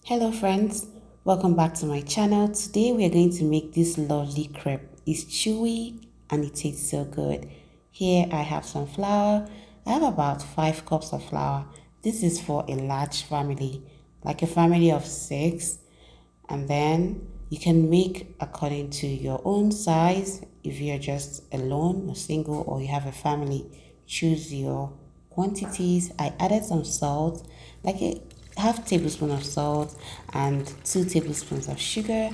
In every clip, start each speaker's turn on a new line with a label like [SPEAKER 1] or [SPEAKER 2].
[SPEAKER 1] Hello friends, welcome back to my channel. Today we are going to make this lovely crepe. It's chewy and it tastes so good. Here I have some flour. I have about 5 cups of flour. This is for a large family, like a family of 6. And then you can make according to your own size. If you're just alone or single or you have a family, choose your quantities. I added some salt, like a half tablespoon of salt and 2 tablespoons of sugar.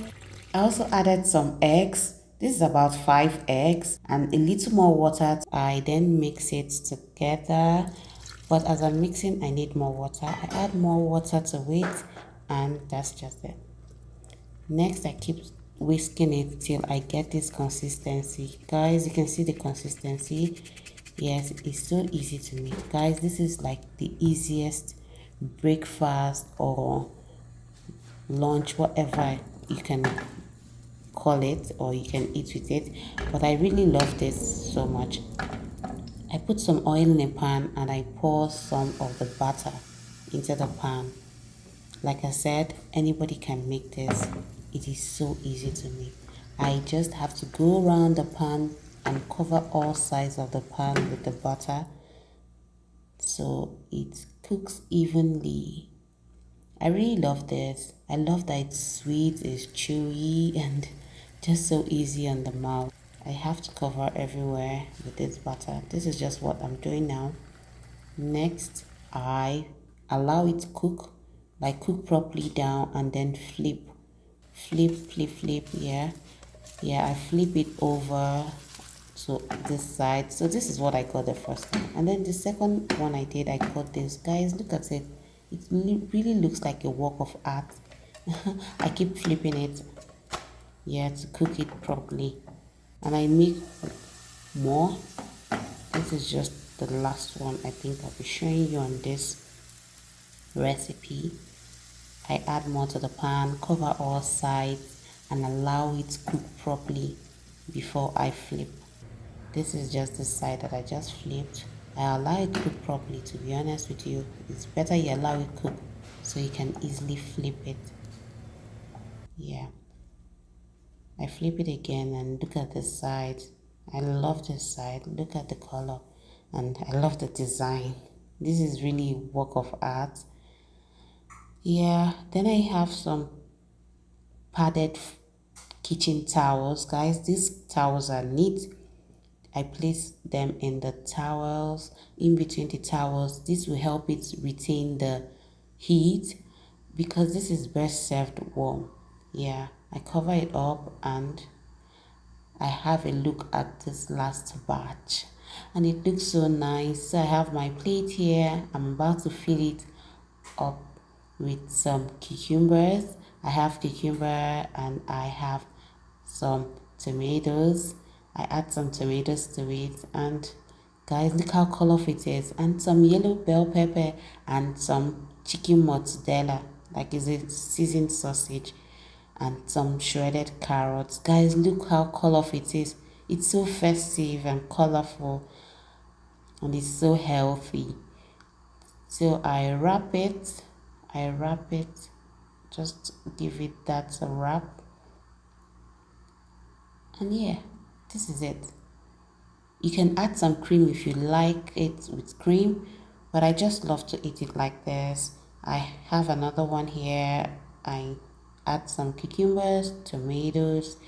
[SPEAKER 1] I also added some eggs. This is about 5 eggs and a little more water. I then mix it together, but as I'm mixing I need more water. I add more water to it, and that's just it. Next, I keep whisking it till I get this consistency. Guys, you can see the consistency. Yes, it's so easy to make. Guys, this is like the easiest breakfast or lunch, whatever you can call it, or you can eat with it. But I really love this so much. I put some oil in a pan and I pour some of the butter into the pan. Like I said, anybody can make this. It is so easy to make. I just have to go around the pan and cover all sides of the pan with the butter so it cooks evenly. I really love this. I love that it's sweet, it's chewy, and just so easy on the mouth. I have to cover everywhere with this butter. This is just what I'm doing now. Next, I allow it to cook, like cook properly down, and then flip, yeah. I flip it over to this side. So this is what I got the first time, and then the second one I did, I got this. Guys, look at it. It really looks like a work of art. I keep flipping it, yeah, to cook it properly, and I make more. This is just the last one I think I'll be showing you on this recipe. I add more to the pan, cover all sides, and allow it to cook properly before I flip. This is just the side that I just flipped. I allow it to cook properly. To be honest with you, it's better you allow it cook so you can easily flip it. Yeah, I flip it again and look at this side. I love this side. Look at the color, and I love the design. This is really work of art. Yeah, then I have some padded kitchen towels. Guys, these towels are neat. I place them in the towels, in between the towels. This will help it retain the heat because this is best served warm. Yeah, I cover it up and I have a look at this last batch and it looks so nice. So I have my plate here. I'm about to fill it up with some cucumbers. I have cucumber and I have some tomatoes. I add some tomatoes to it, and guys, look how colorful it is, and some yellow bell pepper and some chicken mortedella, like is a seasoned sausage, and some shredded carrots. Guys, look how colorful it is. It's so festive and colorful, and it's so healthy. So I wrap it, just give it that a wrap, and yeah, this is it. You can add some cream if you like it with cream, but I just love to eat it like this. I have another one here. I add some cucumbers, tomatoes,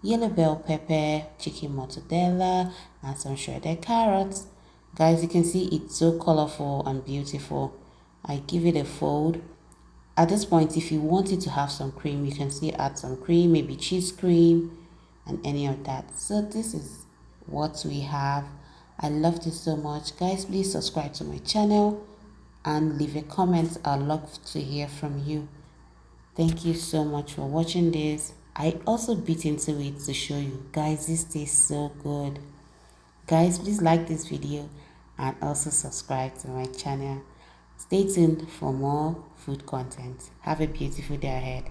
[SPEAKER 1] yellow bell pepper, chicken mortadella, and some shredded carrots. Guys, you can see it's so colorful and beautiful. I give it a fold. At this point, if you wanted to have some cream, you can see add some cream, maybe cheese cream and any of that. So this is what we have. I love this so much. Guys, please subscribe to my channel and leave a comment. I'd love to hear from you. Thank you so much for watching this. I also bit into it to show you. Guys, this tastes so good. Guys, please like this video and also subscribe to my channel. Stay tuned for more food content. Have a beautiful day ahead.